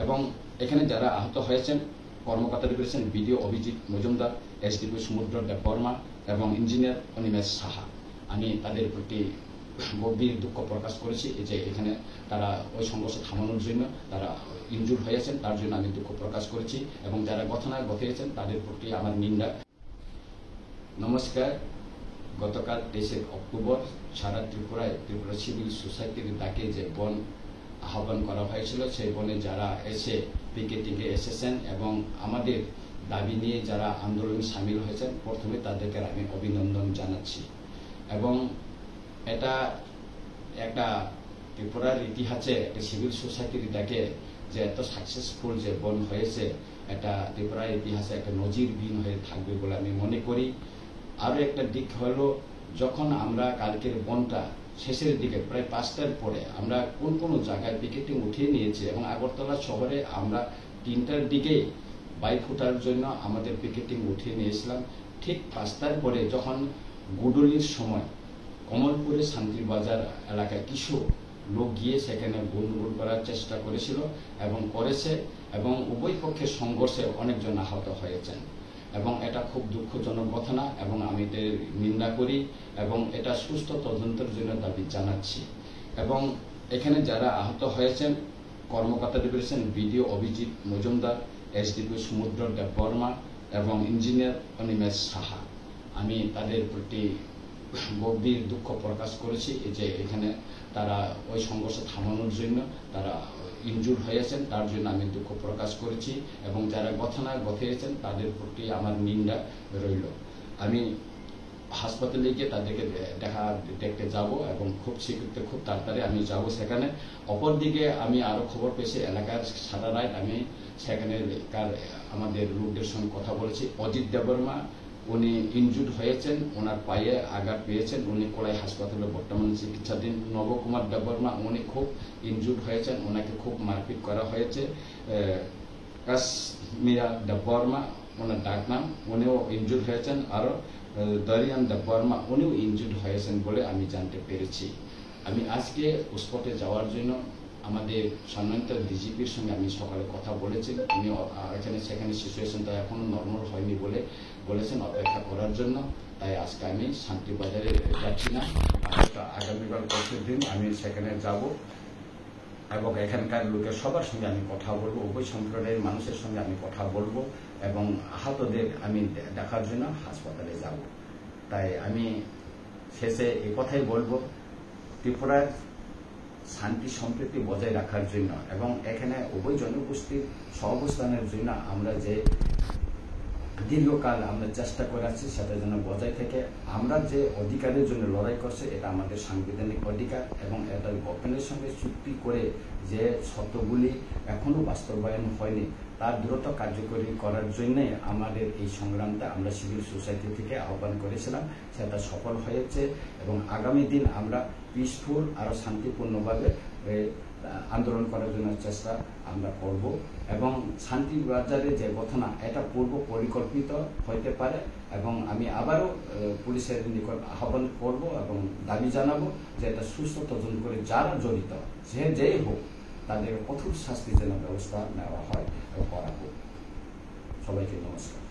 এবং এখানে যারা আহত হয়েছেন কর্মকর্তারা রয়েছেন বিডিও অভিজিৎ মজুমদার, এসডিপি সমুদ্র দেববর্মা এবং ইঞ্জিনিয়ার অনিমেষ সাহা। আমি তাদের প্রতি গভীর দুঃখ প্রকাশ করেছি যে এখানে তারা ওই সংঘর্ষ থামানোর জন্য তারা ইনজুর হয়েছেন, তার জন্য আমি দুঃখ প্রকাশ করেছি এবং যারা ঘটনায় ঘটিয়েছেন তাদের প্রতি আমার নিন্দা। নমস্কার। গতকাল 23 অক্টোবর সারা ত্রিপুরায় ত্রিপুরা সিভিল সোসাইটির ডাকে যে বন আহ্বান করা হয়েছিল, সেই বনে যারা এসে পিকেটিংয়ে এসেছেন এবং আমাদের দাবি নিয়ে যারা আন্দোলনে সামিল হয়েছেন, প্রথমে তাদেরকে আমি অভিনন্দন জানাচ্ছি। এবং এটা একটা ত্রিপুরার ইতিহাসে একটা সিভিল সোসাইটির ডাকে যে এত সাকসেসফুল যে বন হয়েছে, এটা ত্রিপুরার ইতিহাসে একটা নজিরবিহীন হয়ে থাকবে বলে আমি মনে করি। আরও একটা দিক হলো, যখন আমরা কালকের বনটা শেষের দিকে প্রায় 5টার পরে আমরা কোন জায়গায় পিকেটিং উঠিয়ে নিয়েছি এবং আগরতলা শহরে আমরা 3টার দিকেই বাইফুটার জন্য আমাদের পিকেটিং উঠিয়ে নিয়েছিলাম। ঠিক 5টার পরে যখন গুডলির সময় কমলপুরে শান্তিবাজার এলাকায় কিছু লোক গিয়ে সেখানে গন্ডগোল করার চেষ্টা করেছিল এবং করেছে, এবং উভয় পক্ষের সংঘর্ষে অনেকজন আহত হয়েছেন এবং এটা খুব দুঃখজনক ঘটনা এবং আমি এদের নিন্দা করি এবং এটা সুস্থ তদন্তের জন্য দাবি জানাচ্ছি। এবং এখানে যারা আহত হয়েছেন কর্মকর্তারা রয়েছেন বিডিও অভিজিৎ মজুমদার, এসডিপি সমুদ্র দেববর্মা এবং ইঞ্জিনিয়ার অনিমেষ সাহা। আমি তাদের প্রতি গভীর দুঃখ প্রকাশ করেছি যে এখানে তারা ওই সংঘর্ষ থামানোর জন্য তারা ইনজুর হয়েছেন, তার জন্য আমি দুঃখ প্রকাশ করেছি এবং যারা ঘটনায় ঘটিয়েছেন তাদের প্রতি আমার নিন্দা রইল। আমি হাসপাতালে গিয়ে তাদেরকে দেখতে যাব এবং খুব শীঘ্র খুব তাড়াতাড়ি আমি যাব সেখানে। অপরদিকে আমি আরও খবর পেয়েছি এলাকার সারা রাত আমি সেখানে আমাদের লোকদের সঙ্গে কথা বলেছি। অজিত দেববর্মা উনি ইনজুর্ড হয়েছেন, ওনার পায়ে আঘাত পেয়েছেন, উনি কোলাই হাসপাতালে বর্তমানে চিকিৎসাধীন। নবকুমার দেববর্মা উনি খুব ইনজুর্ড হয়েছেন, ওনাকে খুব মারপিট করা হয়েছে। কাশ্মীরা দেববর্মা ওনার ডাক নাম, উনিও ইনজুর্ড হয়েছেন। আরও দরিয়ান দেববর্মা উনিও ইনজুর্ড হয়েছেন বলে আমি জানতে পেরেছি। আমি আজকে স্পটে যাওয়ার জন্য আমাদের সম্মানিত ডিজিপির সঙ্গে আমি সকালে কথা বলেছি। উনি সেখানে সিচুয়েশনটা এখনো নর্মাল হয়নি বলে বলেছেন অপেক্ষা করার জন্য। তাই আজকে আমি শান্তিবাজারে যাচ্ছি না, আগামীকাল পরশুর দিন আমি সেখানে যাব এবং এখানকার লোকের সবার সঙ্গে আমি কথা বলবো, উভয় সম্প্রদায়ের মানুষের সঙ্গে আমি কথা বলবো এবং আহতদের আমি দেখার জন্য হাসপাতালে যাব। তাই আমি শেষে এই কথাই বলবো, ত্রিপুরার শান্তি সম্প্রীতি বজায় রাখার জন্য এবং এখানে উভয় জনগোষ্ঠীর সহাবস্থানের জন্য আমরা যে দীর্ঘকাল আমরা চেষ্টা করে আছি সেটা যেন বজায় থেকে আমরা যে অধিকারের জন্য লড়াই করছে, এটা আমাদের সাংবিধানিক অধিকার এবং এটা গভর্নমেন্টের সঙ্গে চুক্তি করে যে শর্তগুলি এখনো বাস্তবায়ন হয়নি তার দ্রুত কার্যকরী করার জন্যই আমাদের এই সংগ্রামটা আমরা সিভিল সোসাইটি থেকে আহ্বান করেছিলাম, সেটা সফল হয়েছে এবং আগামী দিন আমরা পিসফুল আরও শান্তিপূর্ণভাবে আন্দোলন করার জন্য চেষ্টা আমরা করব এবং শান্তিবাজারে যে ঘটনা এটা পূর্ব পরিকল্পিত হইতে পারে এবং আমি আবারও পুলিশের নিকট আহ্বান করব এবং দাবি জানাবো যে এটা সুস্থ তদন্ত করে যারা জড়িত যেই হোক তাদের কঠোর শাস্তি যেন ব্যবস্থা নেওয়া হয় এবং করা হোক। সবাইকে নমস্কার।